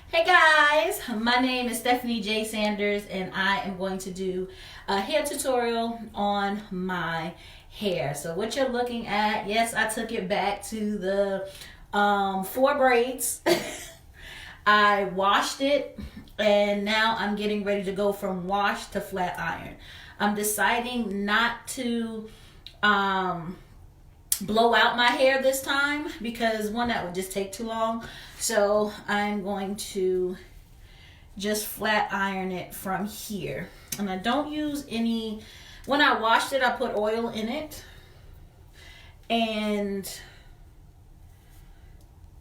Hey guys, my name is Stephanie J. Sanders and I am going to do a hair tutorial on my hair. So what you're looking at, yes, I took it back to the 4 braids. I washed it and now I'm getting ready to go from wash to flat iron. I'm deciding not to blow out my hair this time because one, that would just take too long. So I'm going to just flat iron it from here. And I don't use any, when I washed it, I put oil in it. And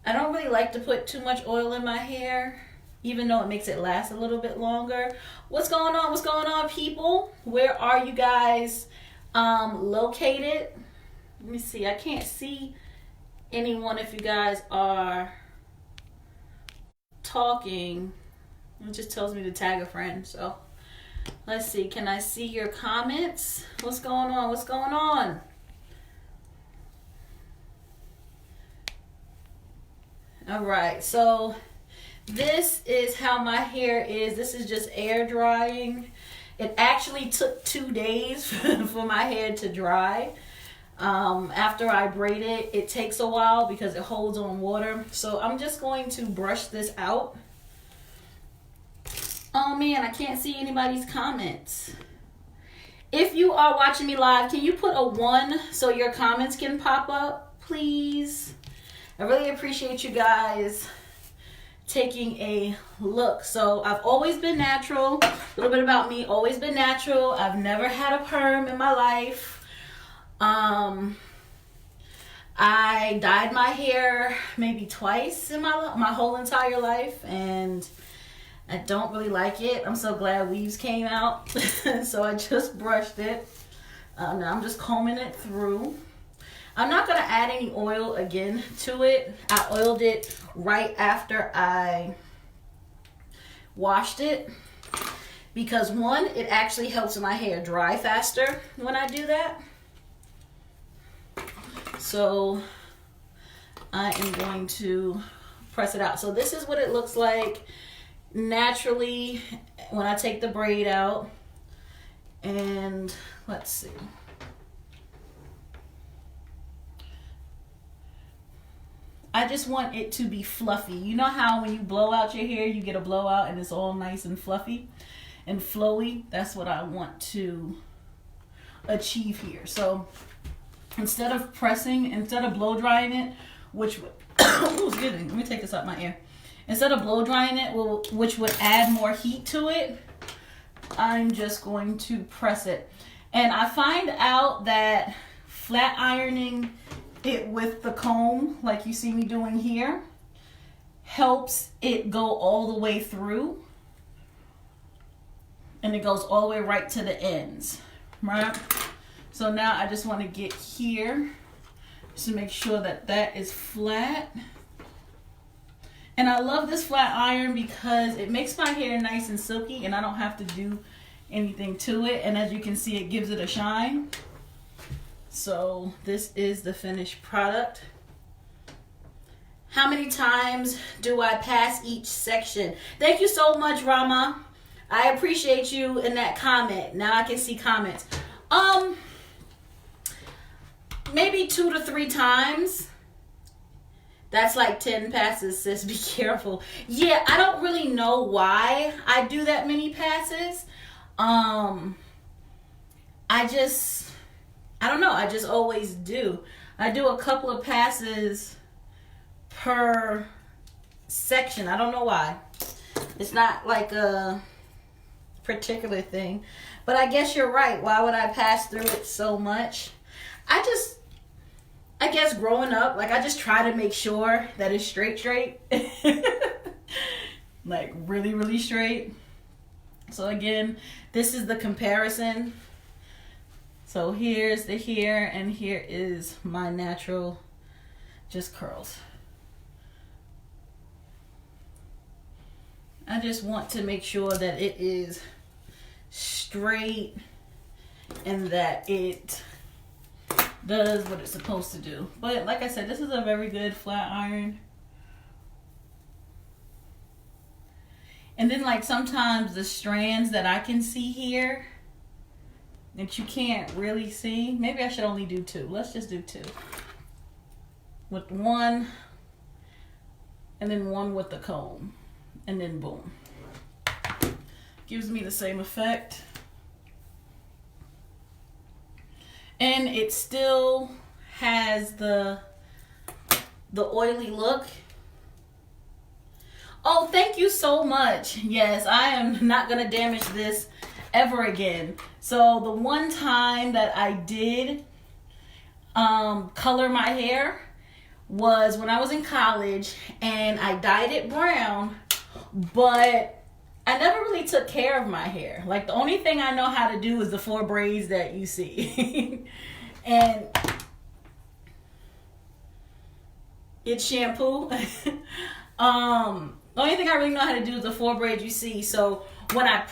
I don't really like to put too much oil in my hair, even though it makes it last a little bit longer. What's going on? What's going on, people? Where are you guys located? Let me see. I can't see anyone if you guys are talking. It just tells me to tag a friend. So let's see. Can I see your comments? What's going on? What's going on? All right. So this is how my hair is. This is just air drying. It actually took 2 days for my hair to dry. After I braid it, it takes a while because it holds on water. So I'm just going to brush this out. Oh man, I can't see anybody's comments. If you are watching me live, can you put a 1 so your comments can pop up, please? I really appreciate you guys taking a look. So I've always been natural. A little bit about me, always been natural. I've never had a perm in my life. I dyed my hair maybe twice in my whole entire life, and I don't really like it. I'm so glad weaves came out. So I just brushed it. Now I'm just combing it through. I'm not going to add any oil again to it. I oiled it right after I washed it because, one, it actually helps my hair dry faster when I do that. So I am going to press it out. So this is what it looks like naturally when I take the braid out. And let's see. I just want it to be fluffy. You know how when you blow out your hair, you get a blowout and it's all nice and fluffy and flowy? That's what I want to achieve here. So instead of blow drying it, which would, excuse me, let me take this out my ear. Instead of blow drying it, which would add more heat to it, I'm just going to press it. And I find out that flat ironing it with the comb, like you see me doing here, helps it go all the way through. And it goes all the way right to the ends, right? So now I just want to get here just to make sure that that is flat. And I love this flat iron because it makes my hair nice and silky and I don't have to do anything to it. And as you can see, it gives it a shine. So this is the finished product. How many times do I pass each section? Thank you so much, Rama. I appreciate you in that comment. Now I can see comments. Maybe 2 to 3 times. That's like 10 passes, sis. Be careful. Yeah, I don't really know why I do that many passes. I don't know. I just always do. I do a couple of passes per section. I don't know why. It's not like a particular thing. But I guess you're right. Why would I pass through it so much? I guess growing up, like I just try to make sure that it's straight. Like really, really straight. So again, this is the comparison. So here's the hair and here is my natural just curls. I just want to make sure that it is straight and that it does what it's supposed to do. But like I said, this is a very good flat iron. And then like sometimes the strands that I can see here that you can't really see. Maybe I should only do 2. Let's just do 2. With 1 and then 1 with the comb. And then boom. Gives me the same effect. And it still has the oily look. Oh, thank you so much. Yes, I am not going to damage this ever again. So the one time that I did color my hair was when I was in college, and I dyed it brown, but I never really took care of my hair. Like, the only thing I know how to do is the 4 braids that you see. And it's shampoo. The only thing I really know how to do is the 4 braids you see. So when I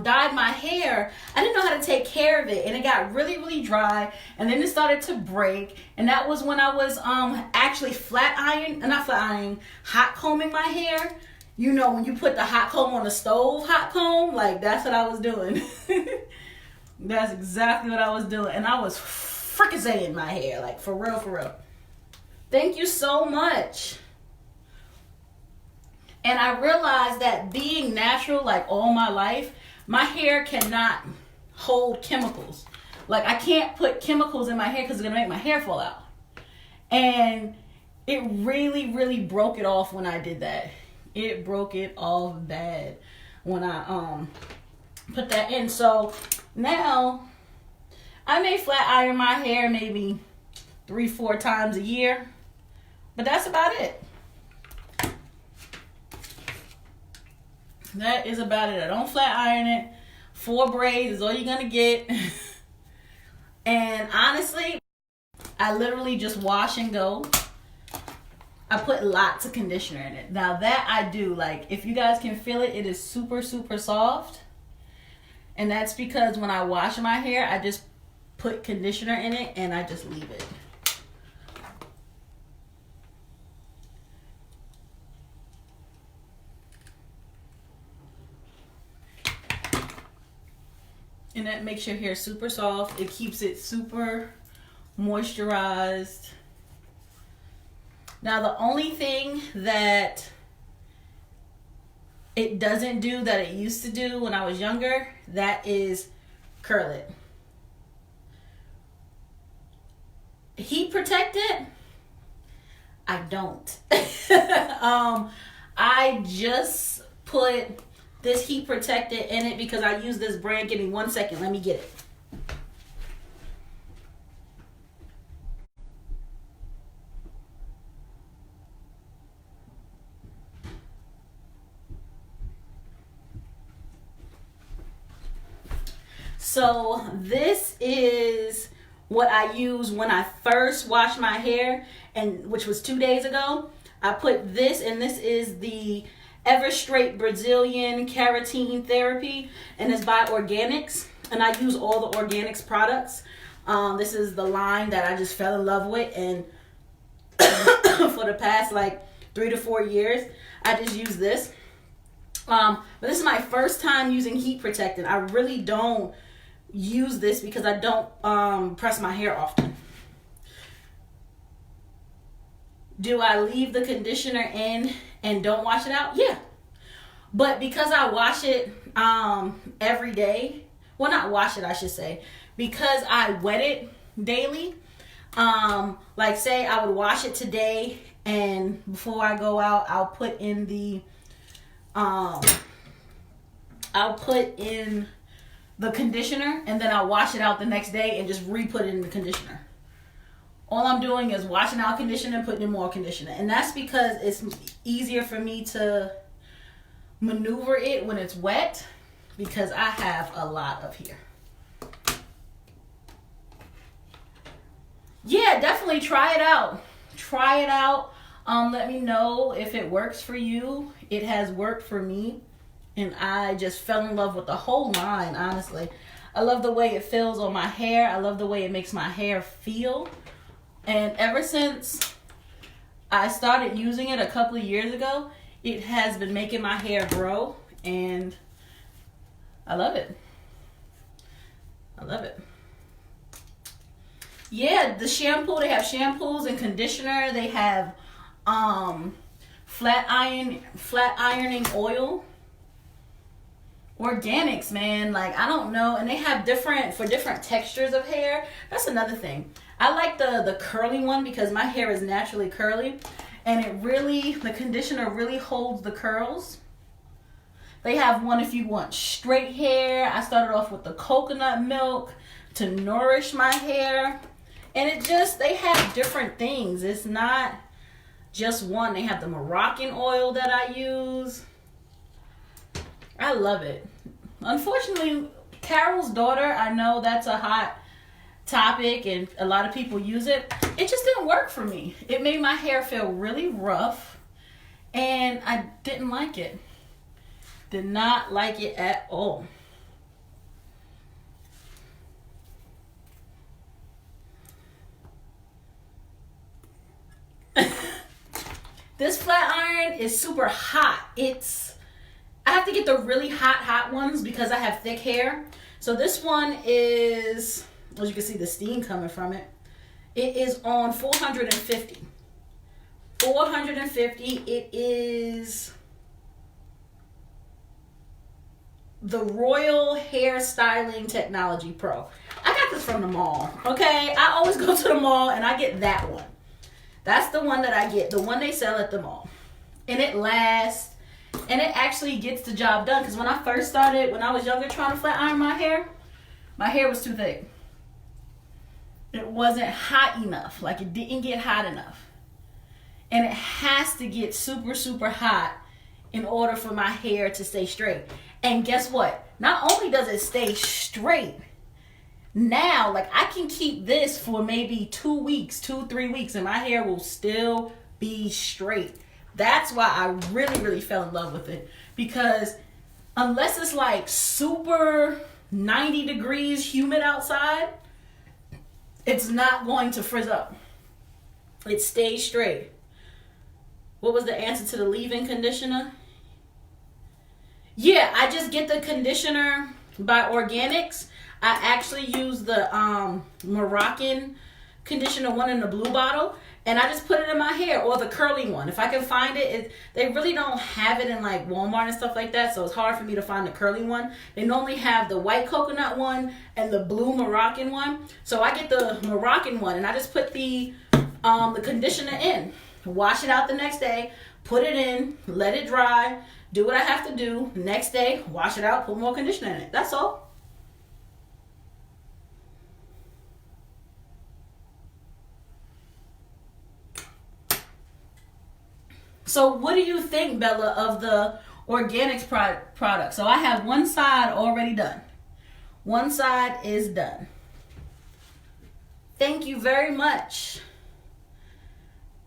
dyed my hair, I didn't know how to take care of it, and it got really, really dry, and then it started to break. And that was when I was actually hot combing my hair. You know, when you put the hot comb on the stove, hot comb, like, that's what I was doing. That's exactly what I was doing, and I was fricasseing my hair, like, for real, for real. Thank you so much. And I realized that being natural, like, all my life, my hair cannot hold chemicals. Like, I can't put chemicals in my hair because it's going to make my hair fall out. And it really, really broke it off when I did that. It broke it off bad when I put that in. So now I may flat iron my hair maybe 3-4 times a year. But that's about it. That is about it. I don't flat iron it. 4 braids is all you're going to get. And honestly, I literally just wash and go. I put lots of conditioner in it. Now that I do, like, if you guys can feel it, it is super, super soft. And that's because when I wash my hair, I just put conditioner in it and I just leave it. And that makes your hair super soft. It keeps it super moisturized. Now, the only thing that it doesn't do that it used to do when I was younger, that is curl it. Heat protected? I don't. I just put this heat protectant in it because I use this brand. Give me 1 second. Let me get it. So this is what I use when I first wash my hair, and which was 2 days ago. I put this, and this is the Everstraight Brazilian Keratin Therapy, and it's by Organics, and I use all the Organics products. This is the line that I just fell in love with, and for the past like 3 to 4 years, I just use this. But this is my first time using heat protectant. I really don't use this because I don't press my hair often. Do I leave the conditioner in and don't wash it out? Yeah. But because I wash it every day, well, not wash it, I should say, because I wet it daily, like say I would wash it today, and before I go out, I'll put in the conditioner, and then I'll wash it out the next day and just re-put it in the conditioner. All I'm doing is washing out conditioner and putting in more conditioner. And that's because it's easier for me to maneuver it when it's wet, because I have a lot of hair. Yeah, definitely try it out. Try it out. Let me know if it works for you. It has worked for me, and I just fell in love with the whole line, honestly. I love the way it feels on my hair. I love the way it makes my hair feel. And ever since I started using it a couple of years ago, It has been making my hair grow, and I love it. I love it. Yeah, the shampoo, they have shampoos and conditioner. They have flat ironing oil. Organics, man. Like, I don't know. And they have different textures of hair. That's another thing. I like the curly one because my hair is naturally curly. And the conditioner really holds the curls. They have one if you want straight hair. I started off with the coconut milk to nourish my hair. And they have different things. It's not just one. They have the Moroccan oil that I use. I love it. Unfortunately, Carol's daughter, I know that's a hot topic and a lot of people use it. It just didn't work for me. It made my hair feel really rough and I didn't like it. Did not like it at all. This flat iron is super hot. I have to get the really hot ones because I have thick hair. So this one is, as you can see, the steam coming from it. It is on 450. 450. It is the Royal Hair Styling Technology Pro. I got this from the mall. Okay, I always go to the mall and I get that one. That's the one that I get, the one they sell at the mall. And it lasts, and it actually gets the job done. Because when I first started, when I was younger trying to flat iron my hair was too thick. It wasn't hot enough. Like, it didn't get hot enough. And it has to get super, super hot in order for my hair to stay straight. And guess what? Not only does it stay straight, now, like, I can keep this for maybe 2 weeks, 2-3 weeks, and my hair will still be straight. That's why I really, really fell in love with it. Because unless it's like super 90 degrees humid outside, it's not going to frizz up. It stays straight. What was the answer to the leave-in conditioner? Yeah, I just get the conditioner by Organics. I actually use the Moroccan conditioner one in the blue bottle, and I just put it in my hair, or the curly one. If I can find it, they really don't have it in like Walmart and stuff like that, so it's hard for me to find the curly one. They normally have the white coconut one and the blue Moroccan one. So I get the Moroccan one, and I just put the conditioner in, wash it out the next day, put it in, let it dry, do what I have to do. Next day, wash it out, put more conditioner in it. That's all. So what do you think, Bella, of the Organics product? So I have one side already done. One side is done. Thank you very much.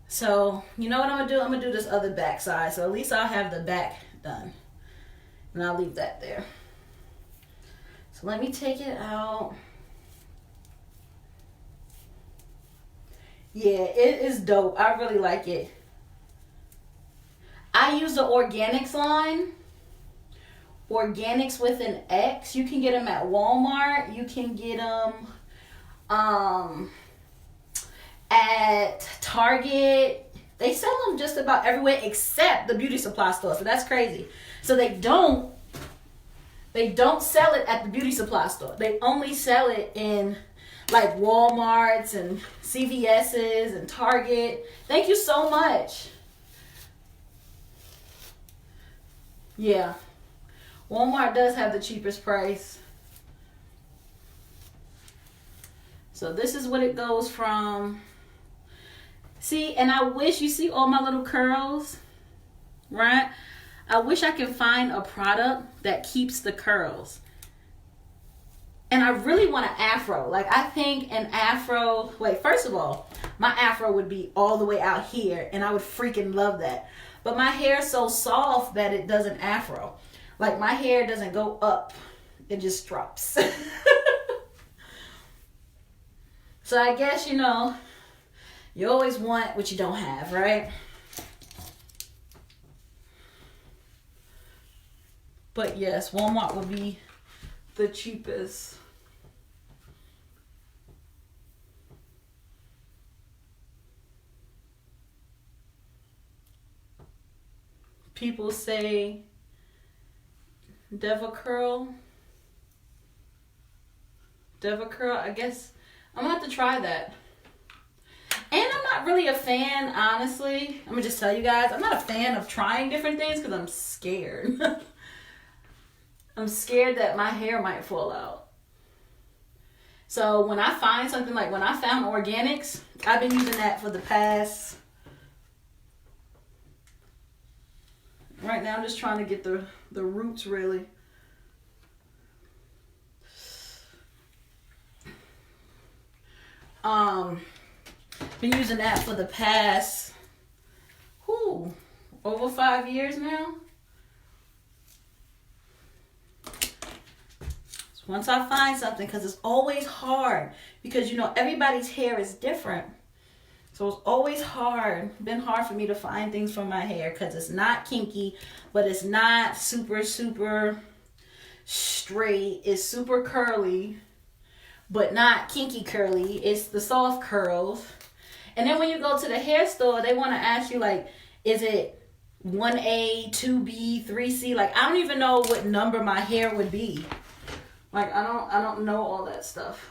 So, you know what I'm going to do? I'm going to do this other back side. So at least I'll have the back done. And I'll leave that there. So let me take it out. Yeah, it is dope. I really like it. I use the Organics line. Organics with an X. You can get them at Walmart. You can get them at Target. They sell them just about everywhere except the beauty supply store. So that's crazy. So they don't sell it at the beauty supply store. They only sell it in like Walmarts and CVS's and Target. Thank you so much. Yeah, Walmart does have the cheapest price. So this is what it goes from. See, and I wish, you see all my little curls, right? I wish I could find a product that keeps the curls. And I really want an afro. Like, I think an afro, wait, first of all, my afro would be all the way out here, and I would freaking love that. But my hair is so soft that it doesn't afro. Like, my hair doesn't go up. It just drops. So I guess, you know, you always want what you don't have, right? But yes, Walmart would be the cheapest. People say DevaCurl. DevaCurl, I guess I'm gonna have to try that. And I'm not really a fan, honestly. I'm gonna just tell you guys, I'm not a fan of trying different things because I'm scared. I'm scared that my hair might fall out. So when I find something, like when I found organics, I've been using that for the past. Right now I'm just trying to get the roots really. Been using that for the past over 5 years now. So once I find something, because it's always hard, because you know everybody's hair is different. So it's always been hard for me to find things for my hair, because it's not kinky, but it's not super straight. It's super curly, but not kinky curly. It's the soft curls. And then when you go to the hair store, they want to ask you, like, is it 1A, 2B, 3C? Like, I don't even know what number my hair would be. Like, I don't know all that stuff.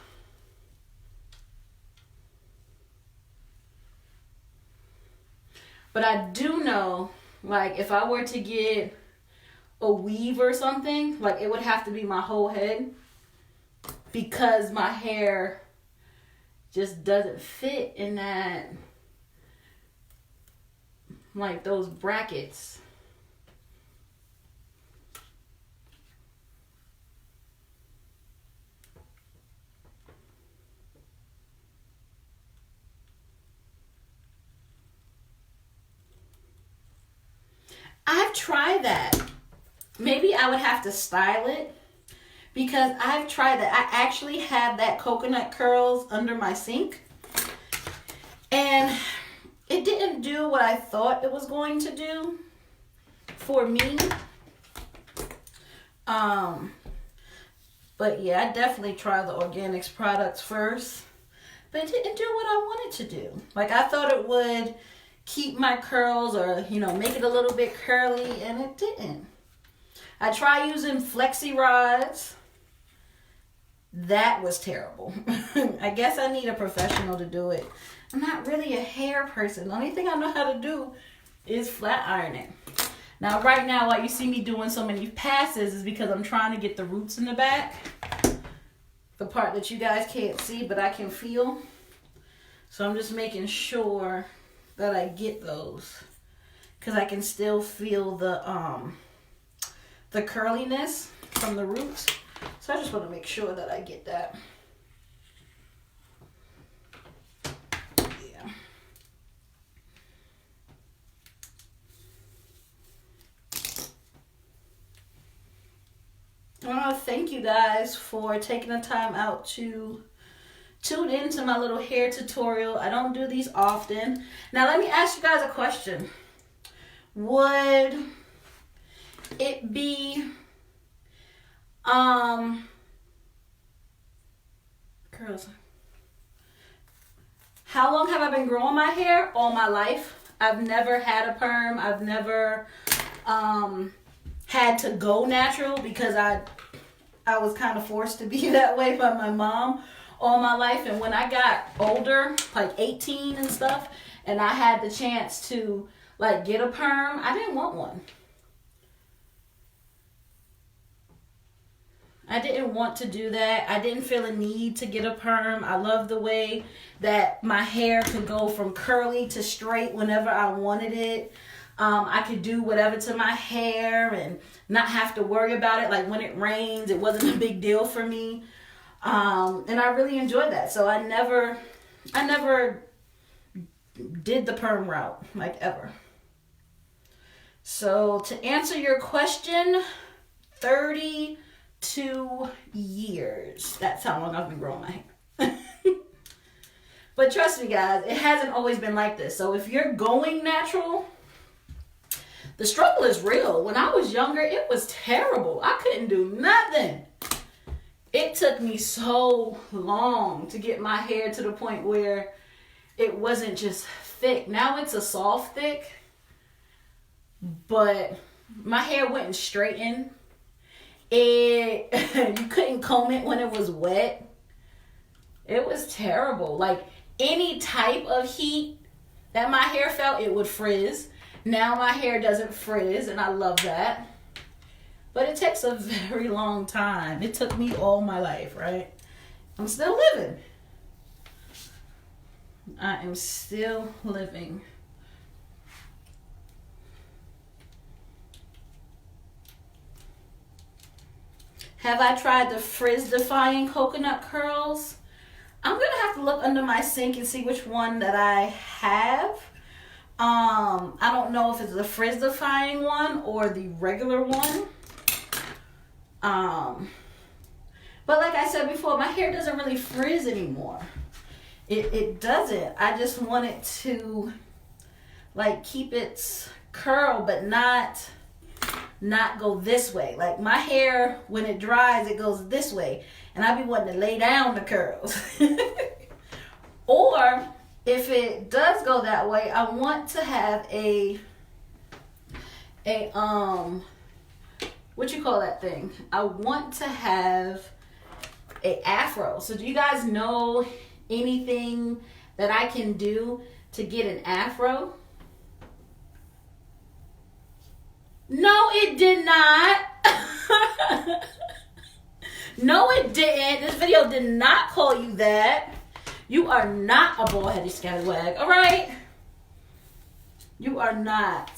But I do know, like, if I were to get a weave or something, like, it would have to be my whole head, because my hair just doesn't fit in that, like, those brackets. I've tried that. Maybe I would have to style it, because I've tried that. I actually have that coconut curls under my sink, and it didn't do what I thought it was going to do for me. But yeah, I definitely tried the organics products first, but it didn't do what I wanted to do. Like, I thought it would keep my curls, or, you know, make it a little bit curly, and it didn't. I tried using flexi rods. That was terrible. I guess I need a professional to do it. I'm not really a hair person. The only thing I know how to do is flat iron it. Now, right now, why you see me doing so many passes is because I'm trying to get the roots in the back. The part that you guys can't see, but I can feel. So I'm just making sure that I get those, because I can still feel the curliness from the roots. So I just want to make sure that I get that. Yeah. I want to thank you guys for taking the time out to tune into my little hair tutorial. I don't do these often. Now let me ask you guys a question. Would it be girls, how long have I been growing my hair? All my life. I've never had a perm. I've never had to go natural, because I was kind of forced to be that way by my mom all my life. And when I got older, like 18 and stuff, and I had the chance to, like, get a perm, I didn't want one. I didn't want to do that. I didn't feel a need to get a perm. I love the way that my hair could go from curly to straight whenever I wanted it. I could do whatever to my hair and not have to worry about it. Like, when it rains, it wasn't a big deal for me. And I really enjoyed that. So I never did the perm route, like, ever. So to answer your question, 32 years. That's how long I've been growing my hair. But trust me, guys, it hasn't always been like this. So if you're going natural, The struggle is real. When I was younger, it was terrible. I couldn't do nothing. It took me so long to get my hair to the point where it wasn't just thick. Now it's a soft thick, but my hair wouldn't straighten. You couldn't comb it when it was wet. It was terrible. Like any type of heat that my hair felt, it would frizz. Now my hair doesn't frizz, and I love that. But it takes a very long time. It took me all my life, right? I'm still living. I am still living. Have I tried the frizz defying coconut curls? I'm going to have to look under my sink and see which one that I have. I don't know if it's the frizz defying one or the regular one. But like I said before, my hair doesn't really frizz anymore. It doesn't. I just want it to like keep its curl, but not go this way. Like my hair, when it dries, it goes this way, and I be wanting to lay down the curls. Or if it does go that way, I want to have a what you call that thing? I want to have a afro. So do you guys know anything that I can do to get an afro? No, it did not. No, it didn't. This video did not call you that. You are not a bald-headed scallywag, all right? You are not.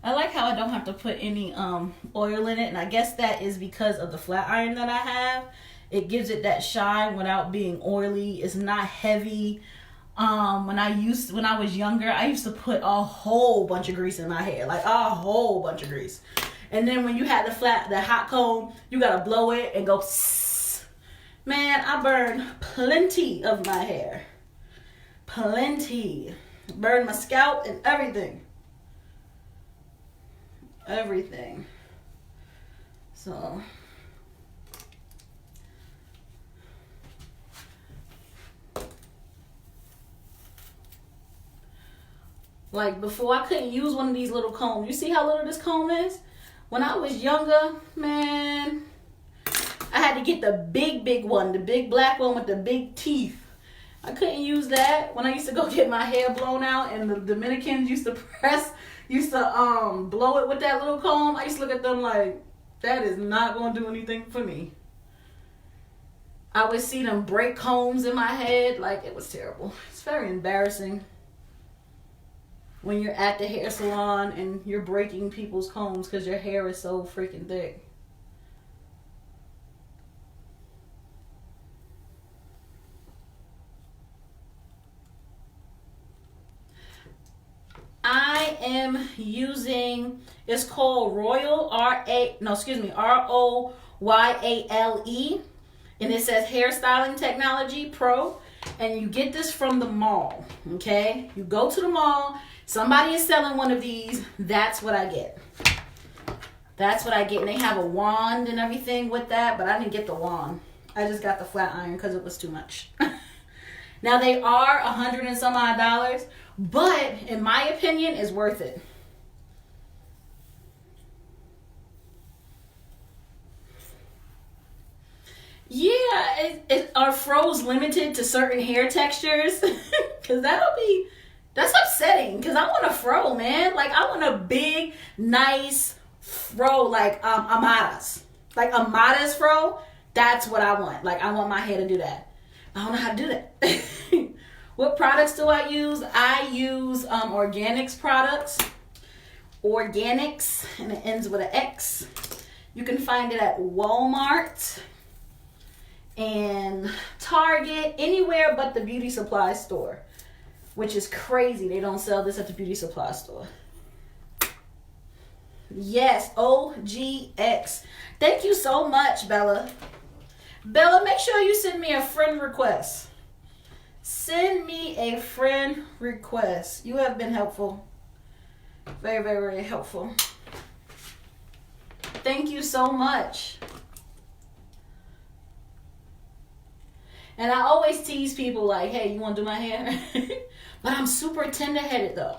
I like how I don't have to put any oil in it, and I guess that is because of the flat iron that I have. It gives it that shine without being oily. It's not heavy. When I was younger, I used to put a whole bunch of grease in my hair, like a whole bunch of grease. And then when you had the hot comb, you gotta blow it and go. Psss. Man, I burned plenty of my hair. Plenty. Burned my scalp and everything. Everything. So. Like before, I couldn't use one of these little combs. You see how little this comb is? When I was younger, man, I had to get the big one, the big black one with the big teeth. I couldn't use that when I used to go get my hair blown out, and the Dominicans used to blow it with that little comb. I used to look at them like, that is not going to do anything for me. I would see them break combs in my head. Like, it was terrible. It's very embarrassing when you're at the hair salon and you're breaking people's combs because your hair is so freaking thick. I am using, it's called Royale, ROYALE, and it says Hairstyling Technology Pro, and you get this from the mall, okay? You go to the mall, somebody is selling one of these, that's what I get. That's what I get, and they have a wand and everything with that, but I didn't get the wand. I just got the flat iron because it was too much. Now they are $100 and some odd, but in my opinion, it's worth it. Yeah, are froze limited to certain hair textures? Because that's upsetting. Because I want a fro, man. Like, I want a big, nice fro, like Amada's. Like, Amada's fro, that's what I want. Like, I want my hair to do that. I don't know how to do that. What products do I use? I use Organics products. Organics, and it ends with an X. You can find it at Walmart and Target, anywhere but the beauty supply store, which is crazy. They don't sell this at the beauty supply store. Yes, OGX. Thank you so much, Bella. Bella, make sure you send me a friend request. Send me a friend request. You have been helpful. Very, very, very helpful. Thank you so much. And I always tease people like, hey, you want to do my hair? But I'm super tender-headed though.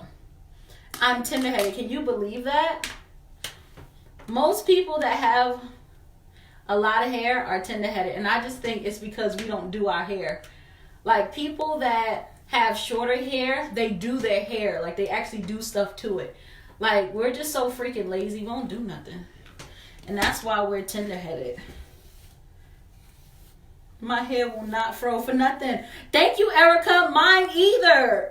I'm tender-headed. Can you believe that? Most people that have a lot of hair are tender-headed. And I just think it's because we don't do our hair. Like people that have shorter hair, they do their hair. Like they actually do stuff to it. Like we're just so freaking lazy. We won't do nothing. And that's why we're tender-headed. My hair will not fro for nothing. Thank you, Erica. Mine either.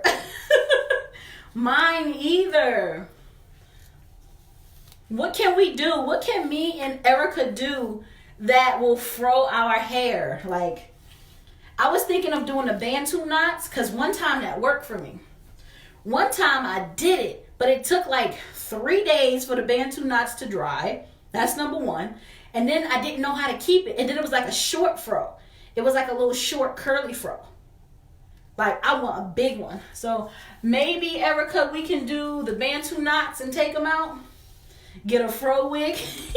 Mine either. What can we do? What can me and Erica do that will fro our hair? Like, I was thinking of doing the Bantu knots because one time that worked for me. One time I did it, but it took like 3 days for the Bantu knots to dry. That's number one. And then I didn't know how to keep it. And then it was like a short fro. It was like a little short curly fro. Like I want a big one. So maybe, Erica, we can do the Bantu knots and take them out. Get a fro wig. Is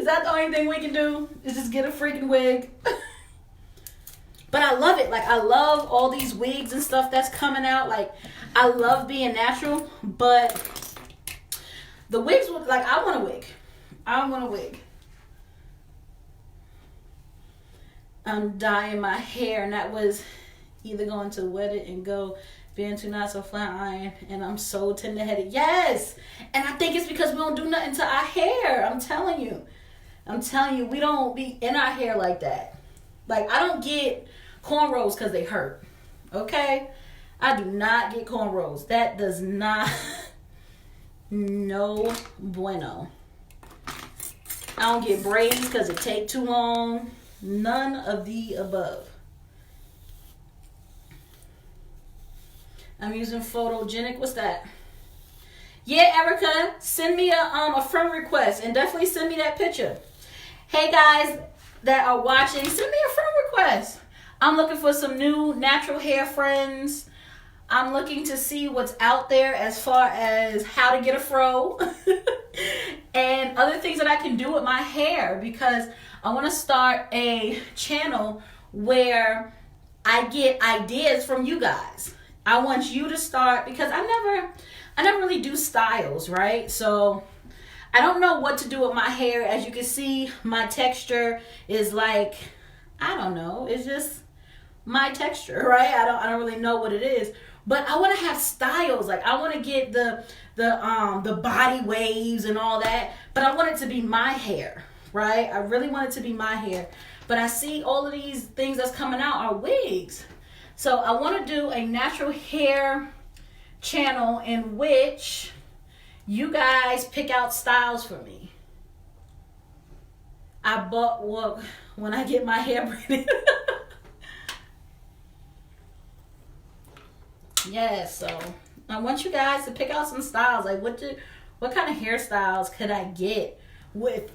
that the only thing we can do? Is just get a freaking wig. But I love it. Like I love all these wigs and stuff that's coming out. Like I love being natural. But the wigs, like I want a wig. I want a wig. I'm dyeing my hair, and that was either going to wet it and go Bantu knots or flat iron, and I'm so tender-headed. Yes! And I think it's because we don't do nothing to our hair. I'm telling you, we don't be in our hair like that. Like, I don't get cornrows because they hurt, okay? I do not get cornrows. That does not, no bueno. I don't get braids because it take too long. None of the above. I'm using Photogenic. What's that? Yeah, Erica, send me a friend request and definitely send me that picture. Hey guys that are watching, send me a friend request. I'm looking for some new natural hair friends. I'm looking to see what's out there as far as how to get a fro and other things that I can do with my hair, because I want to start a channel where I get ideas from you guys. I want you to start, because I never really do styles, right? So I don't know what to do with my hair. As you can see, my texture is like, I don't know, it's just my texture, right? I don't really know what it is. But I want to have styles. Like I want to get the body waves and all that, but I want it to be my hair. Right? I really want it to be my hair. But I see all of these things that's coming out are wigs. So I want to do a natural hair channel in which you guys pick out styles for me. I bought what when I get my hair braided. Yeah, so I want you guys to pick out some styles. Like what kind of hairstyles could I get with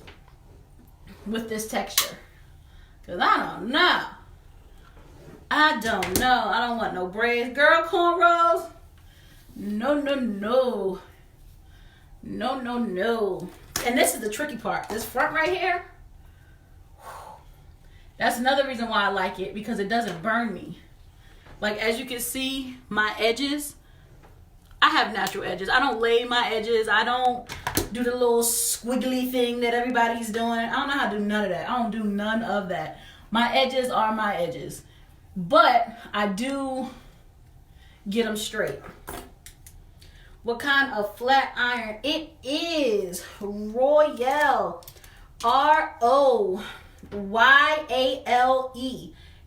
this texture? Because I don't know. I don't want no braids. Girl, cornrows? No. No. And this is the tricky part. This front right here, that's another reason why I like it, because it doesn't burn me. Like as you can see, my edges, I have natural edges. I don't lay my edges. I don't do the little squiggly thing that everybody's doing. I don't know how to do none of that. I don't do none of that. My edges are my edges. But I do get them straight. What kind of flat iron? It is Royale. Royale.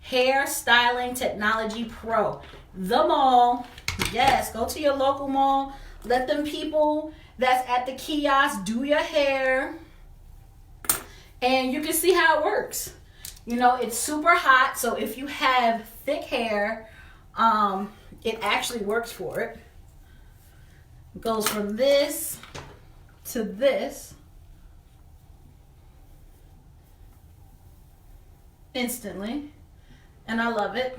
Hair Styling Technology Pro. The mall. Yes, go to your local mall. Let them people that's at the kiosk do your hair. And you can see how it works. You know, it's super hot. So if you have thick hair, it actually works for it. It goes from this to this. instantly, and I love it.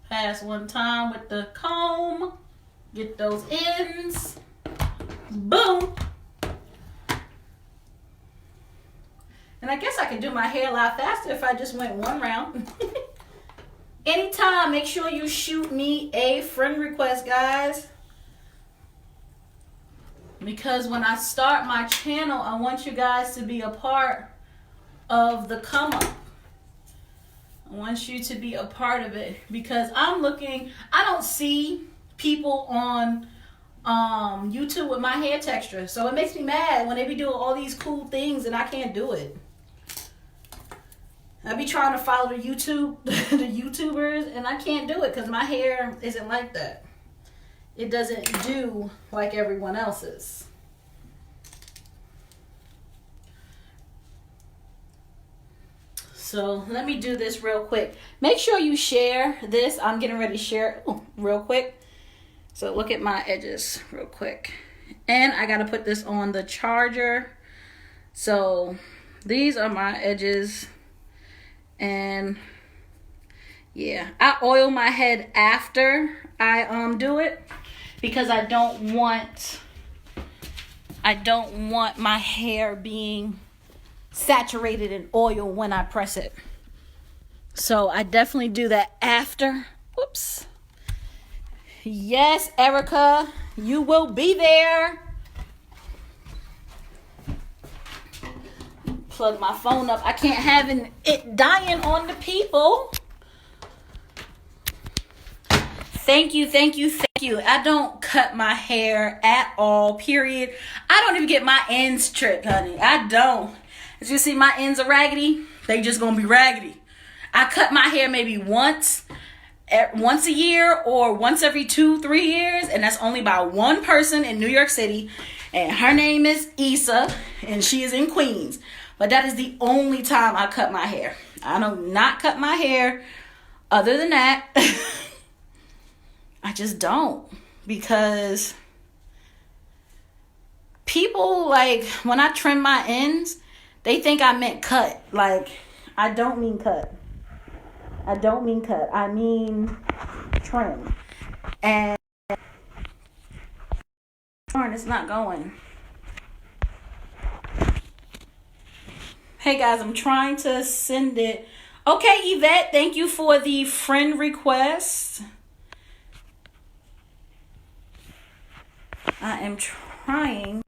Pass one time with the comb, get those ends, boom. And I guess I could do my hair a lot faster if I just went one round. Anytime, make sure you shoot me a friend request, guys. Because when I start my channel, I want you guys to be a part of the come up. I want you to be a part of it because I don't see people on YouTube with my hair texture. So it makes me mad when they be doing all these cool things and I can't do it. I be trying to follow the YouTubers and I can't do it because my hair isn't like that. It doesn't do like everyone else's. So let me do this real quick. Make sure you share this. I'm getting ready to share it real quick. So look at my edges real quick. And I got to put this on the charger. So these are my edges. And yeah, I oil my head after I do it because I don't want my hair being saturated in oil when I press it. So I definitely do that after. Whoops. Yes, Erica, you will be there. Plug my phone up. I can't have it dying on the people. Thank you. I don't cut my hair at all, period. I don't even get my ends tricked, honey. I don't. As you see, my ends are raggedy. They just gonna be raggedy. I cut my hair maybe once a year or once every 2-3 years, and that's only by one person in New York City, and her name is Issa, and she is in Queens. But that is the only time I cut my hair. I do not cut my hair other than that. I just don't, because people, like, when I trim my ends, they think I meant cut. Like, I don't mean cut. I mean trim. And it's not going. Hey guys, I'm trying to send it. Okay, Yvette, thank you for the friend request. I am trying.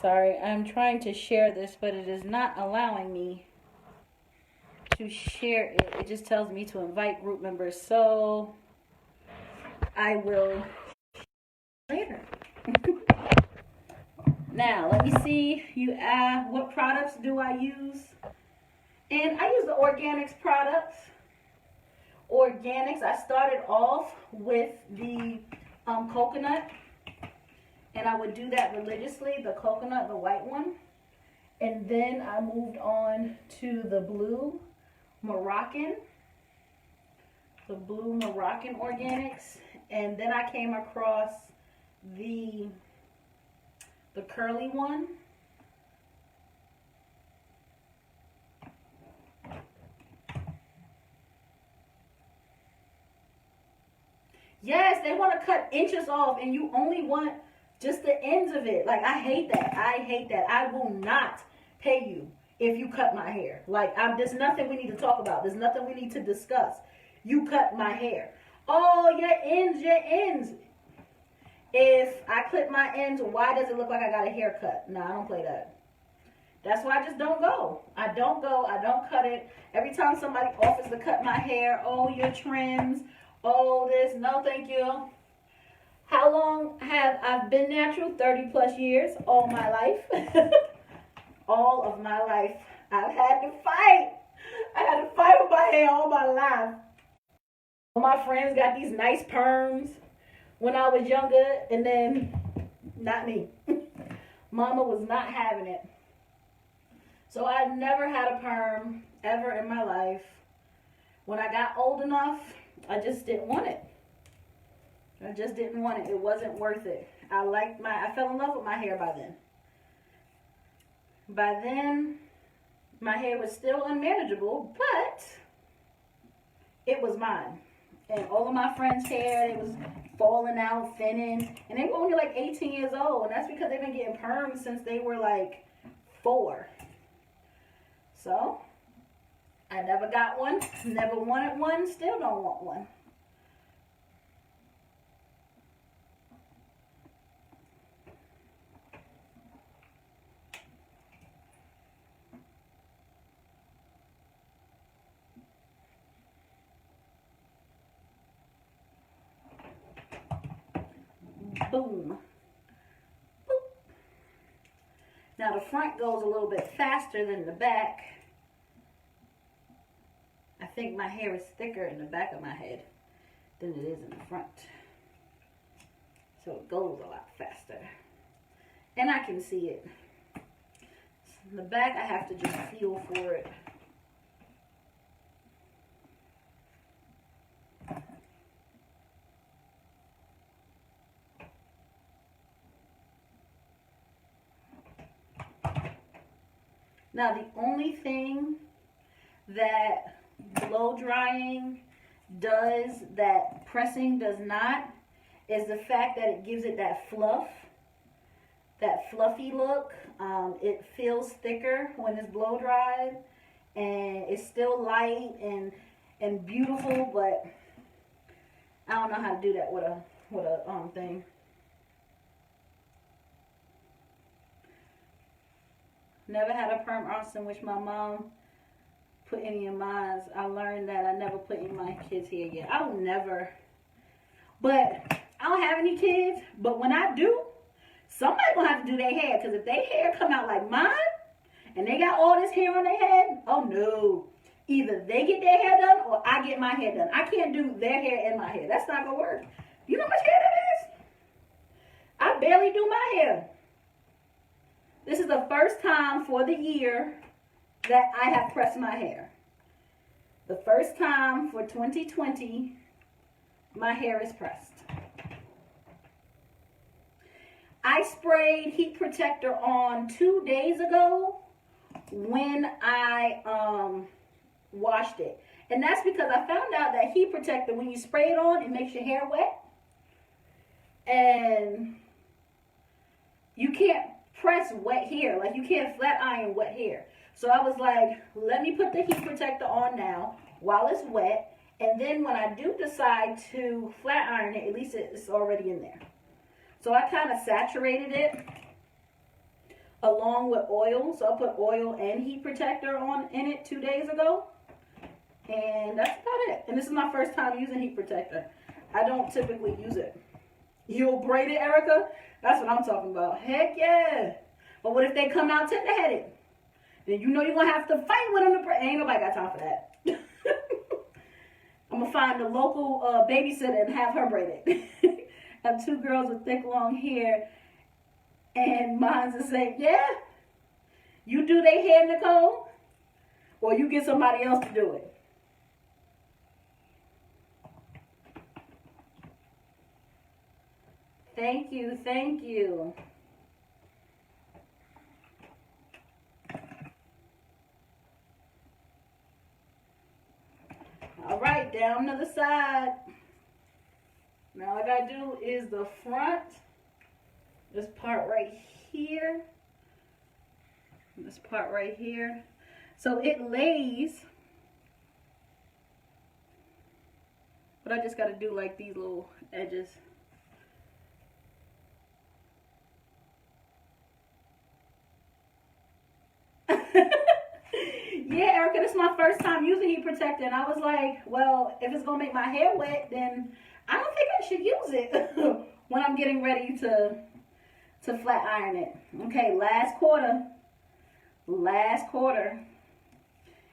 Sorry, I'm trying to share this, but it is not allowing me to share it. It just tells me to invite group members. So I will later. Now, let me see. You ask, what products do I use? And I use the Organics products. Organics, I started off with the coconut. And I would do that religiously, the coconut, the white one. And then I moved on to the blue Moroccan. The blue Moroccan organics. And then I came across the curly one. Yes, they want to cut inches off and you only want just the ends of it. Like, I hate that. I will not pay you if you cut my hair. Like, there's nothing we need to talk about. There's nothing we need to discuss. You cut my hair. Oh, your ends. If I clip my ends, why does it look like I got a haircut? No, I don't play that. That's why I just don't go. I don't cut it. Every time somebody offers to cut my hair, oh, your trims, oh, this, no, thank you. How long have I been natural? 30 plus years, all my life. All of my life. I've had to fight. I had to fight with my hair all my life. All my friends got these nice perms when I was younger, and then not me. Mama was not having it. So I never had a perm ever in my life. When I got old enough, I just didn't want it. I just didn't want it. It wasn't worth it. I fell in love with my hair by then. By then, my hair was still unmanageable, but it was mine. And all of my friends' hair, it was falling out, thinning. And they were only like 18 years old. And that's because they've been getting perms since they were like 4. So, I never got one, never wanted one, still don't want one. Boom. Boop. Now the front goes a little bit faster than the back. I think my hair is thicker in the back of my head than it is in the front. So it goes a lot faster. And I can see it. In the back, I have to just feel for it. Now the only thing that blow drying does that pressing does not is the fact that it gives it that fluff, that fluffy look. It feels thicker when it's blow dried, and it's still light and beautiful, but I don't know how to do that with a thing. Never had a perm arson, which my mom put any of mine. I learned that I never put in my kids' hair yet. I will never. But I don't have any kids. But when I do, somebody gonna have to do their hair. Because if their hair come out like mine, and they got all this hair on their head, oh no. Either they get their hair done or I get my hair done. I can't do their hair and my hair. That's not gonna work. You know how much hair that is? I barely do my hair. This is the first time for the year that I have pressed my hair. The first time for 2020, my hair is pressed. I sprayed heat protector on 2 days ago when I washed it. And that's because I found out that heat protector, when you spray it on, it makes your hair wet. And you can't press wet hair. Like, you can't flat iron wet hair. So I was like, let me put the heat protector on now while it's wet. And then when I do decide to flat iron it, at least it's already in there. So I kind of saturated it along with oil. So I put oil and heat protector in it 2 days ago. And that's about it. And this is my first time using heat protector. I don't typically use it. You'll braid it, Erica? That's what I'm talking about. Heck yeah. But what if they come out tender-headed? Then you know you're going to have to fight with them. Ain't nobody got time for that. I'm going to find a local babysitter and have her braid it. I have 2 girls with thick, long hair. And mine's the same. Yeah. You do their hair, Nicole. Or you get somebody else to do it. Thank you, thank you. All right, down to the side. Now all I gotta do is the front. This part right here. This part right here. So it lays. But I just gotta do like these little edges. Yeah, Erica, this is my first time using heat protector, and I was like, well, if it's gonna make my hair wet, then I don't think I should use it when I'm getting ready to flat iron it. Okay, last quarter,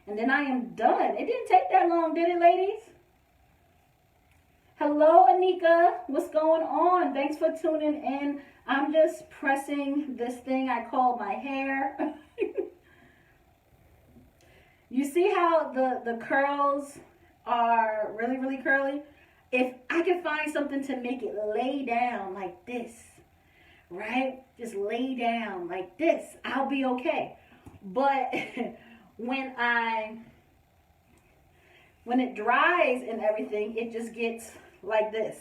and then I am done. It didn't take that long, did it, ladies? Hello, Anika, what's going on? Thanks for tuning in. I'm just pressing this thing I call my hair. You see how the curls are really, really curly? if I can find something to make it lay down like this, right? Just lay down like this, I'll be okay. But when it dries and everything, it just gets like this.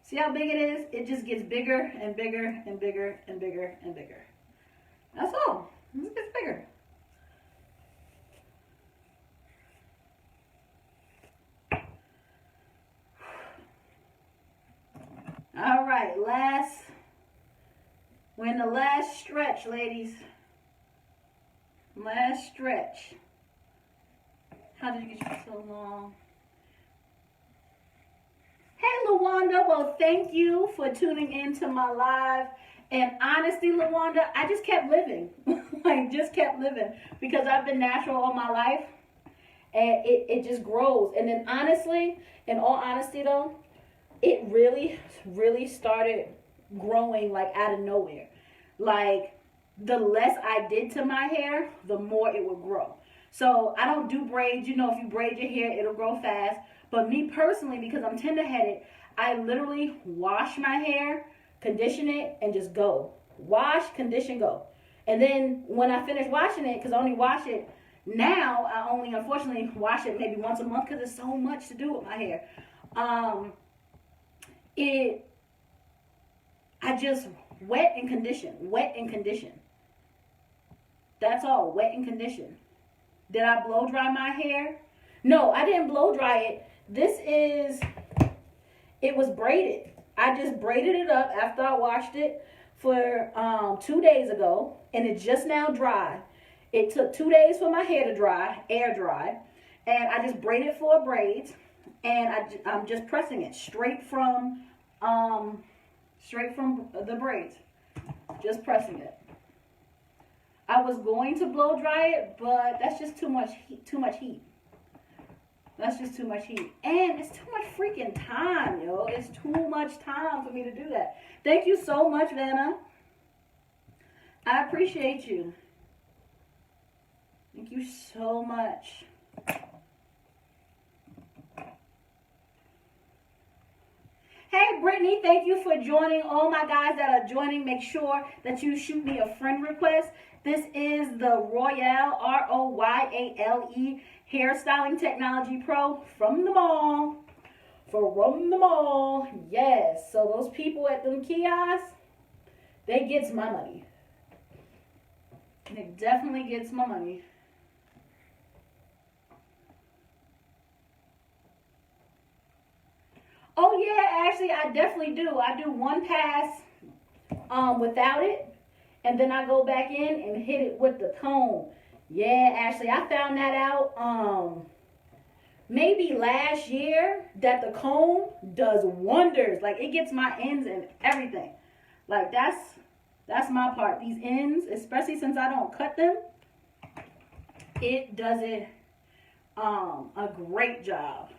See how big it is? It just gets bigger and bigger and bigger and bigger and bigger. That's all. It just gets bigger. All right, we're in the last stretch, ladies. Last stretch. How did you get you so long? Hey, Lawanda. Well, thank you for tuning into my live. And honestly, Lawanda, I just kept living. Like, just kept living. Because I've been natural all my life. And it just grows. And then honestly, in all honesty though, it really, really started growing like out of nowhere. Like, the less I did to my hair, the more it would grow. So I don't do braids. You know, if you braid your hair, it'll grow fast. But me personally, because I'm tender-headed, I literally wash my hair, condition it, and just go. Wash, condition, go. And then when I finish washing it, because I only wash it now, I only unfortunately wash it maybe once a month because there's so much to do with my hair. I just wet and condition. That's all, wet and condition. Did I blow dry my hair? No, I didn't blow dry it. It was braided. I just braided it up after I washed it for 2 days ago, and it just now dried. It took 2 days for my hair to dry, air dry, and I just braided 4 braids, and I'm just pressing it straight from the braids. Just pressing it. I was going to blow dry it, but that's just too much heat. That's just too much heat. And it's too much freaking time, yo. It's too much time for me to do that. Thank you so much, Vanna. I appreciate you. Thank you so much. Hey, Brittany, thank you for joining. All my guys that are joining, make sure that you shoot me a friend request. This is the Royale, Royale, Hairstyling Technology Pro from the mall. Yes. So those people at them kiosks, they gets my money. It definitely gets my money. Oh yeah, actually I definitely do. I do one pass without it, and then I go back in and hit it with the comb. Yeah, actually I found that out maybe last year, that the comb does wonders. Like, it gets my ends and everything. Like, that's my part. These ends, especially since I don't cut them, it does it a great job.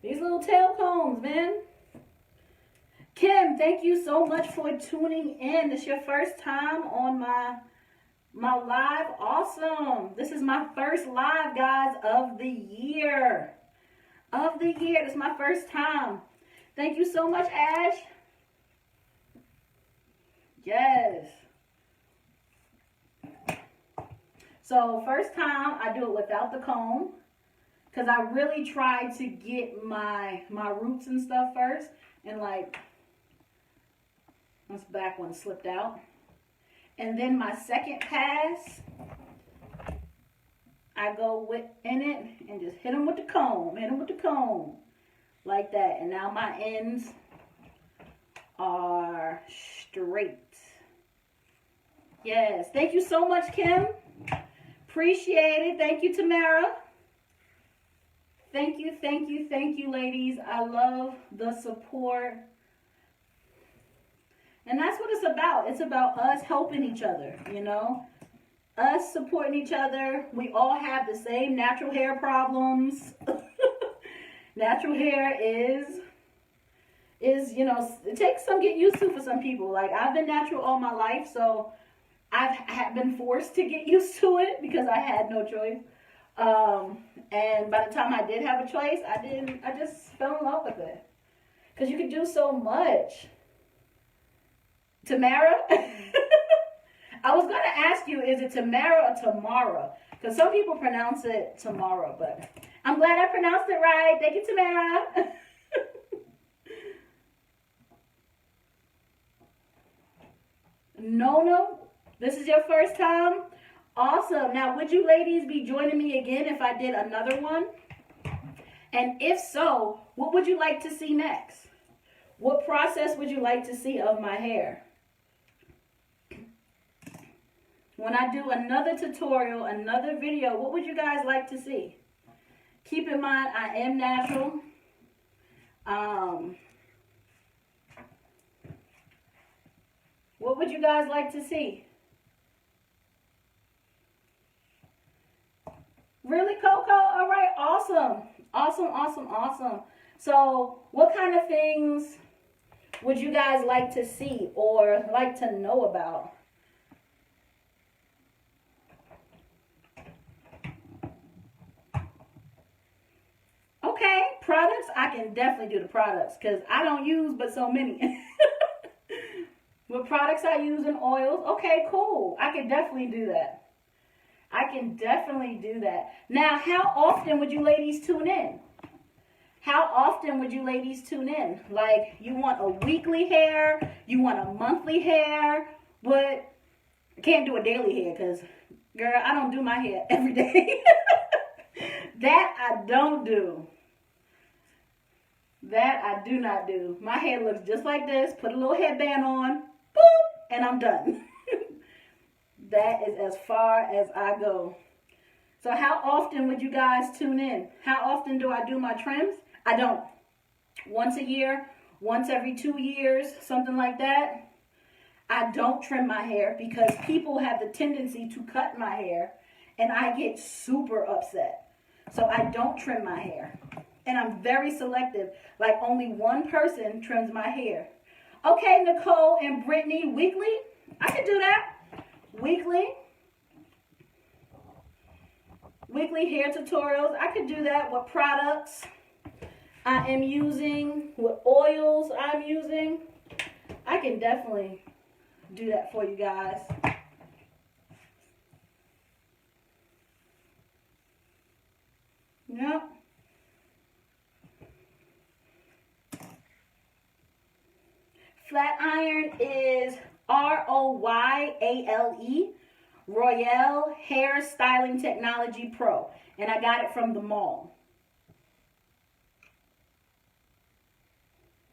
These little tail combs, man. Kim, thank you so much for tuning in. This is your first time on my live. Awesome. This is my first live, guys, of the year. This is my first time. Thank you so much, Ash. Yes. So first time I do it without the comb, because I really tried to get my roots and stuff first, and like this back one slipped out. And then my second pass, I go in it and just hit them with the comb, like that. And now my ends are straight. Yes, thank you so much, Kim. Appreciate it. Thank you, Tamara. Thank you, ladies. I love the support. And that's what it's about. It's about us helping each other, you know? Us supporting each other. We all have the same natural hair problems. Natural hair is, you know, it takes some getting used to for some people. Like, I've been natural all my life, so I've been forced to get used to it because I had no choice. And by the time I did have a choice, I just fell in love with it. Because you could do so much. Tamara? I was going to ask you, is it Tamara or Tamara? Because some people pronounce it tomorrow, but I'm glad I pronounced it right. Thank you, Tamara. No, this is your first time? Awesome. Now, would you ladies be joining me again if I did another one? And if so, what would you like to see next? What process would you like to see of my hair? When I do another tutorial, another video, what would you guys like to see? Keep in mind, I am natural. What would you guys like to see? Really, Coco? All right, awesome. Awesome. So, what kind of things would you guys like to see or like to know about? Okay, products. I can definitely do the products because I don't use but so many. What products I use and oils? Okay, cool. I can definitely do that. Now, how often would you ladies tune in? Like, you want a weekly hair? You want a monthly hair? What? Can't do a daily hair because, girl, I don't do my hair every day. That I don't do. That I do not do. My hair looks just like this. Put a little headband on. Boop, and I'm done. That is as far as I go. So how often would you guys tune in? How often do I do my trims? I don't. Once a year, once every 2 years, something like that. I don't trim my hair because people have the tendency to cut my hair and I get super upset. So I don't trim my hair. And I'm very selective. Like only one person trims my hair. Okay, Nicole and Brittany, weekly? I could do that. Weekly hair tutorials. I could do that. What products I am using, what oils I'm using. I can definitely do that for you guys. Yep. Flat iron is Royale, Royale Hair Styling Technology Pro. And I got it from the mall.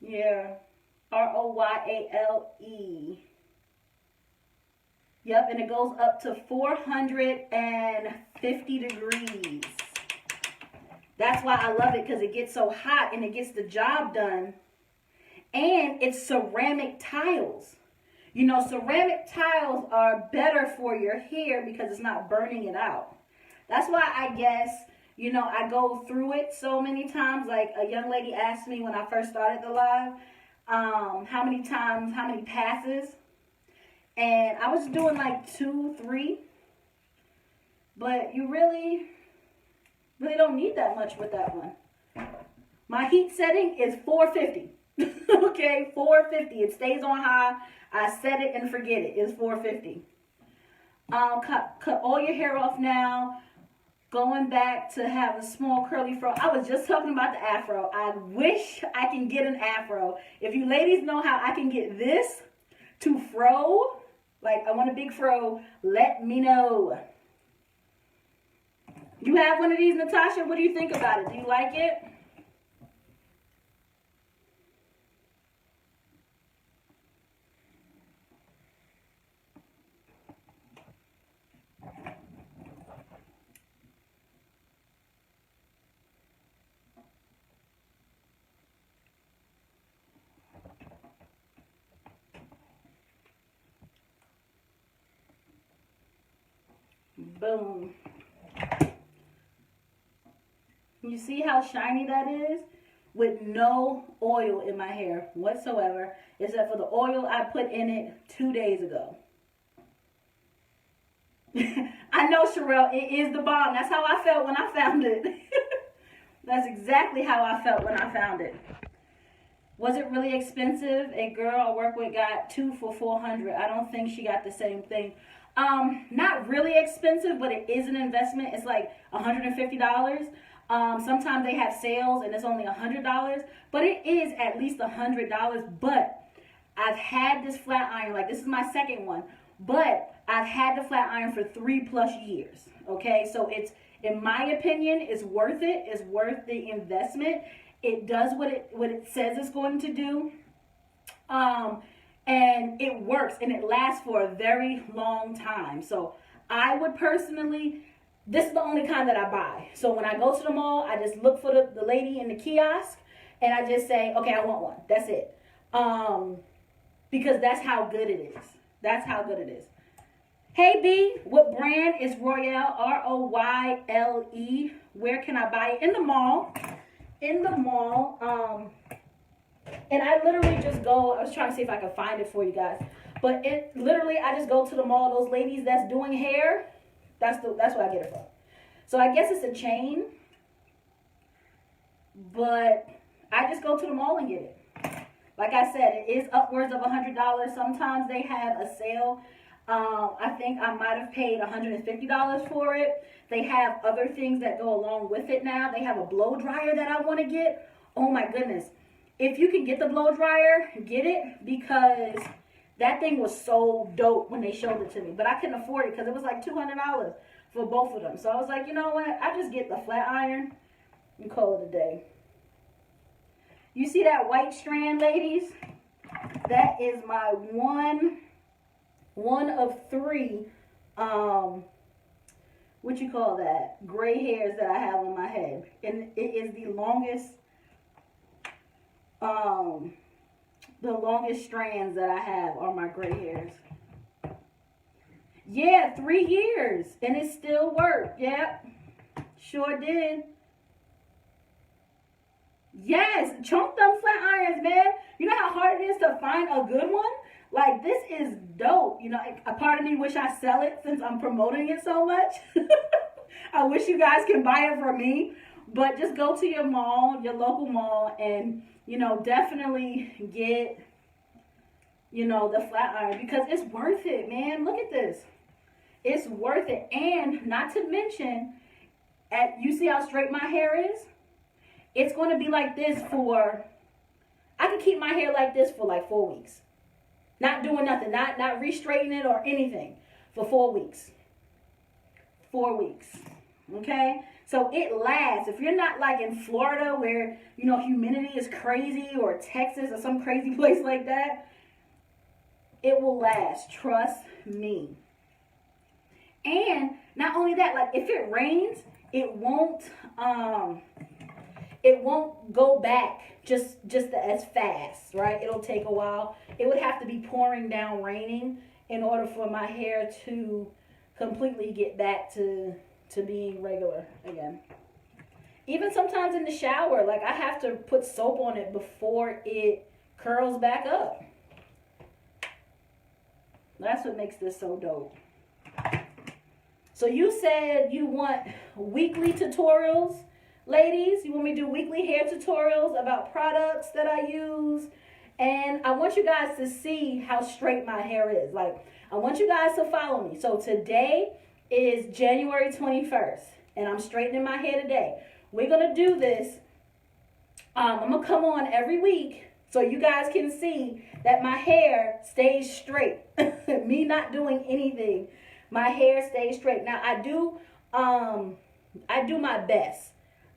Yeah. Royale. Yep, and it goes up to 450 degrees. That's why I love it, because it gets so hot and it gets the job done. And it's ceramic tiles. You know, ceramic tiles are better for your hair because it's not burning it out. That's why I guess, you know, I go through it so many times. Like a young lady asked me when I first started the live, how many passes. And I was doing like 2, 3. But you really don't need that much with that one. My heat setting is 450. Okay, 450. It stays on high. I set it and forget it. It's 450. Cut all your hair off now. Going back to have a small curly fro. I was just talking about the afro. I wish I can get an afro. If you ladies know how I can get this to fro, like I want a big fro, let me know. You have one of these, Natasha? What do you think about it? Do you like it? Boom. You see how shiny that is? With no oil in my hair whatsoever, except for the oil I put in it 2 days ago. I I know, Sherelle, it is the bomb. That's how I felt when I found it. That's exactly how I felt when I found it. Was it really expensive? A girl I work with got 2 for $400. I don't think she got the same thing. Not really expensive, but it is an investment. It's like $150. Sometimes they have sales and it's only $100, but it is at least $100. But I've had this flat iron, like this is my second one, but I've had the flat iron for 3+ years. Okay, so it's, in my opinion, it's worth it. It's worth the investment. It does what it says it's going to do. And it works and it lasts for a very long time. So I would personally, this is the only kind that I buy. So when I go to the mall, I just look for the lady in the kiosk and I just say, okay, I want one. That's it. Because that's how good it is. That's how good it is. Hey B, what brand is Royale? ROYLE. Where can I buy it? In the mall. In the mall. And I literally just go, I was trying to see if I could find it for you guys. But it literally, I just go to the mall. Those ladies that's doing hair, that's what I get it from. So I guess it's a chain. But I just go to the mall and get it. Like I said, it is upwards of $100. Sometimes they have a sale. I think I might have paid $150 for it. They have other things that go along with it now. They have a blow dryer that I want to get. Oh my goodness. If you can get the blow dryer, get it, because that thing was so dope when they showed it to me. But I couldn't afford it because it was like $200 for both of them. So I was like, you know what? I just get the flat iron and call it a day. You see that white strand, ladies? That is my one of 3, what you call that? Gray hairs that I have on my head. And it is the longest strands that I have are my gray hairs. Yeah, 3 years. And it still worked. Yep. Sure did. Yes, chunk them flat irons, man. You know how hard it is to find a good one? Like, this is dope. You know, a part of me wish I sell it since I'm promoting it so much. I wish you guys can buy it from me. But just go to your mall, your local mall, and, you know, definitely get, you know, the flat iron. Because it's worth it, man. Look at this. It's worth it. And not to mention, you see how straight my hair is? It's going to be like this for, I can keep my hair like this for like 4 weeks. Not doing nothing, not re-straightening it or anything for 4 weeks. 4 weeks, okay? So it lasts. If you're not like in Florida where, you know, humidity is crazy, or Texas or some crazy place like that, it will last, trust me. And not only that, like if it rains, it won't go back just as fast, right? It'll take a while. It would have to be pouring down raining in order for my hair to completely get back to being regular again. Even sometimes in the shower, like I have to put soap on it before it curls back up. That's what makes this so dope. So you said you want weekly tutorials. Ladies, you want me to do weekly hair tutorials about products that I use? And I want you guys to see how straight my hair is. Like, I want you guys to follow me. So today is January 21st, and I'm straightening my hair today. We're going to do this. I'm going to come on every week so you guys can see that my hair stays straight. Me not doing anything. My hair stays straight. Now, I do my best.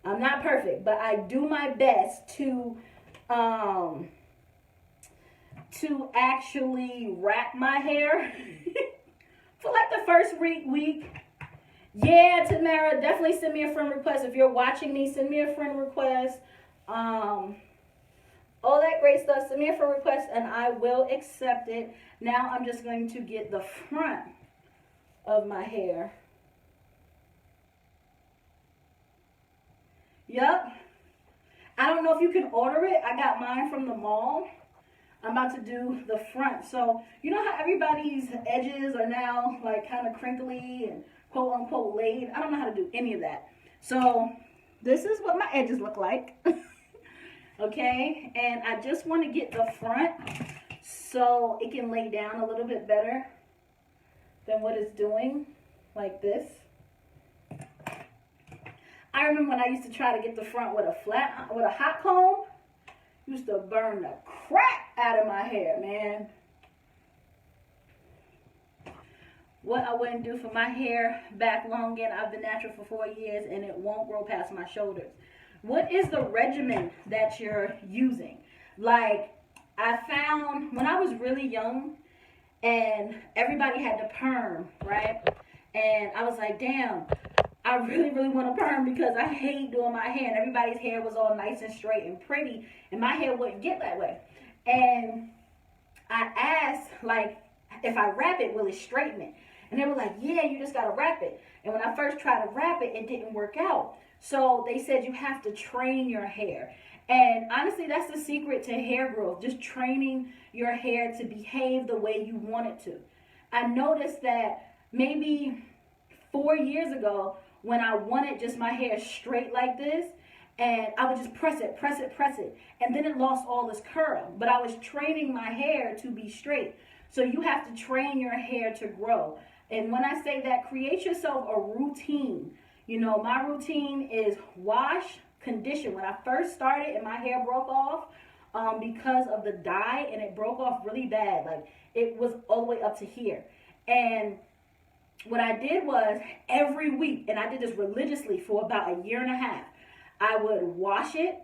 I'm not perfect, but I do my best to actually wrap my hair for like the first week. Yeah, Tamara, definitely send me a friend request. If you're watching me, send me a friend request. All that great stuff, send me a friend request and I will accept it. Now I'm just going to get the front of my hair. Yep. I don't know if you can order it. I got mine from the mall. I'm about to do the front. So you know how everybody's edges are now like kind of crinkly and quote unquote laid? I don't know how to do any of that. So this is what my edges look like. Okay, and I just want to get the front so it can lay down a little bit better than what it's doing, like this. I remember when I used to try to get the front with a hot comb, it used to burn the crap out of my hair, man. What I wouldn't do for my hair back long again, I've been natural for 4 years and it won't grow past my shoulders. What is the regimen that you're using? Like, I found when I was really young and everybody had the perm, right? And I was like, damn, I really, really want a perm because I hate doing my hair. And everybody's hair was all nice and straight and pretty. And my hair wouldn't get that way. And I asked, like, if I wrap it, will it straighten it? And they were like, yeah, you just got to wrap it. And when I first tried to wrap it, it didn't work out. So they said you have to train your hair. And honestly, that's the secret to hair growth, just training your hair to behave the way you want it to. I noticed that maybe 4 years ago, when I wanted just my hair straight like this, and I would just press it, and then it lost all its curl. But I was training my hair to be straight. So you have to train your hair to grow. And when I say that, create yourself a routine. You know, my routine is wash, condition. When I first started and my hair broke off because of the dye, and it broke off really bad. Like, it was all the way up to here. And what I did was every week, and I did this religiously for about a year and a half, I would wash it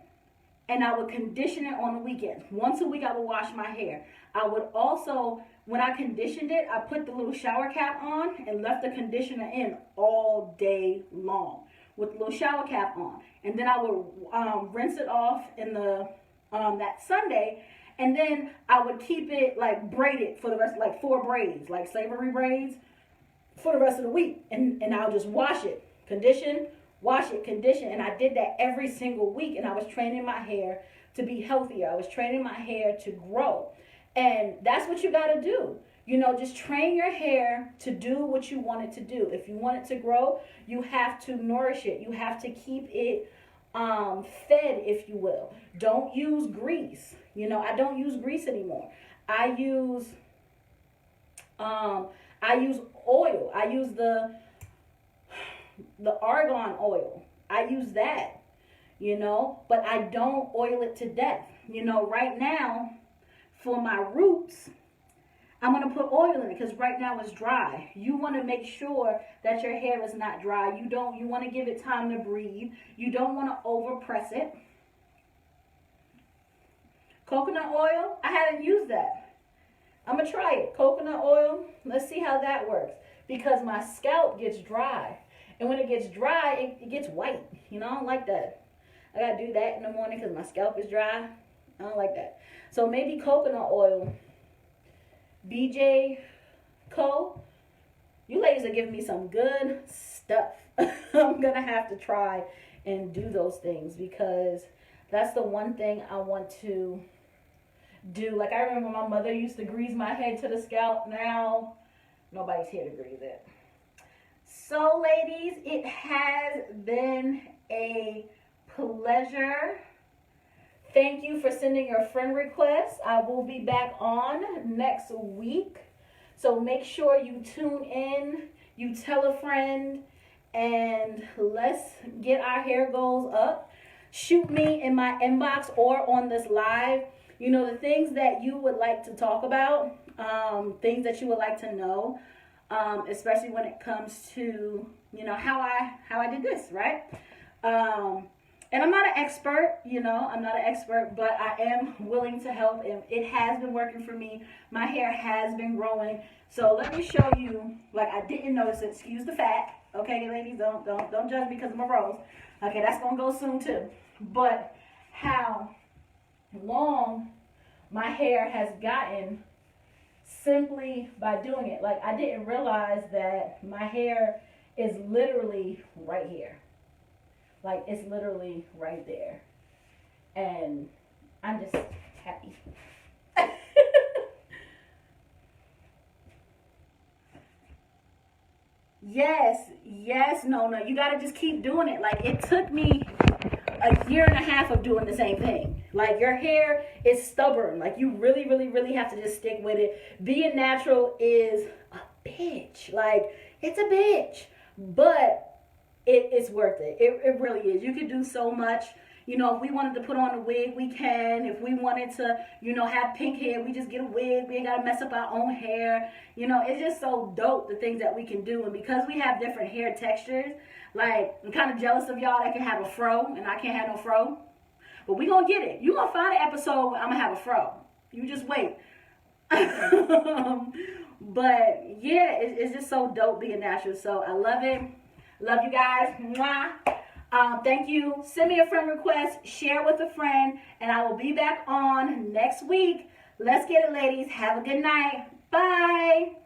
and I would condition it on the weekends. Once a week I would wash my hair. I would also, when I conditioned it, I put the little shower cap on and left the conditioner in all day long with the little shower cap on. And then I would rinse it off in the that Sunday, and then I would keep it like braided for the rest, like 4 braids, like savory braids, for the rest of the week. And I'll just wash it, condition, wash it, condition. And I did that every single week. And I was training my hair to be healthier. I was training my hair to grow. And that's what you got to do. You know, just train your hair to do what you want it to do. If you want it to grow, you have to nourish it. You have to keep it fed, if you will. Don't use grease. You know, I don't use grease anymore. I use oil. I use the argan oil. I use that, you know, but I don't oil it to death. You know, right now, for my roots, I'm going to put oil in it because right now it's dry. You want to make sure that your hair is not dry. You want to give it time to breathe. You don't want to over press it. Coconut oil, I haven't used that. I'm going to try it. Coconut oil, let's see how that works. Because my scalp gets dry. And when it gets dry, it gets white. You know, I don't like that. I got to do that in the morning because my scalp is dry. I don't like that. So maybe coconut oil. BJ Co. You ladies are giving me some good stuff. I'm going to have to try and do those things because that's the one thing I want to do. Like, I remember my mother used to grease my head to the scalp. Now, nobody's here to grease it. So, ladies, it has been a pleasure. Thank you for sending your friend requests. I will be back on next week. So make sure you tune in, you tell a friend, and let's get our hair goals up. Shoot me in my inbox or on this live, you know, the things that you would like to talk about, things that you would like to know, especially when it comes to, you know, how I did this, right? And I'm not an expert, you know, I'm not an expert, but I am willing to help. And it has been working for me. My hair has been growing. So let me show you, like I didn't notice it. Excuse the fat. Okay, ladies, don't judge me because of my rose. Okay, that's going to go soon too. But how long my hair has gotten simply by doing it. Like, I didn't realize that my hair is literally right here. Like, it's literally right there. And I'm just happy. Yes, Nona. You gotta just keep doing it. Like it took me a year and a half of doing the same thing. Like your hair is stubborn. Like you really, really, really have to just stick with it. Being natural is a bitch. Like it's a bitch. But it's worth it. It really is. You can do so much. You know, if we wanted to put on a wig, we can. If we wanted to, have pink hair, we just get a wig. We ain't got to mess up our own hair. It's just so dope, the things that we can do. And because we have different hair textures, like, I'm kind of jealous of y'all that can have a fro, and I can't have no fro. But we going to get it. You going to find an episode where I'm going to have a fro. You just wait. But, yeah, it's just so dope being natural. So, I love it. Love you guys. Mwah. Thank you. Send me a friend request. Share with a friend. And I will be back on next week. Let's get it, ladies. Have a good night. Bye.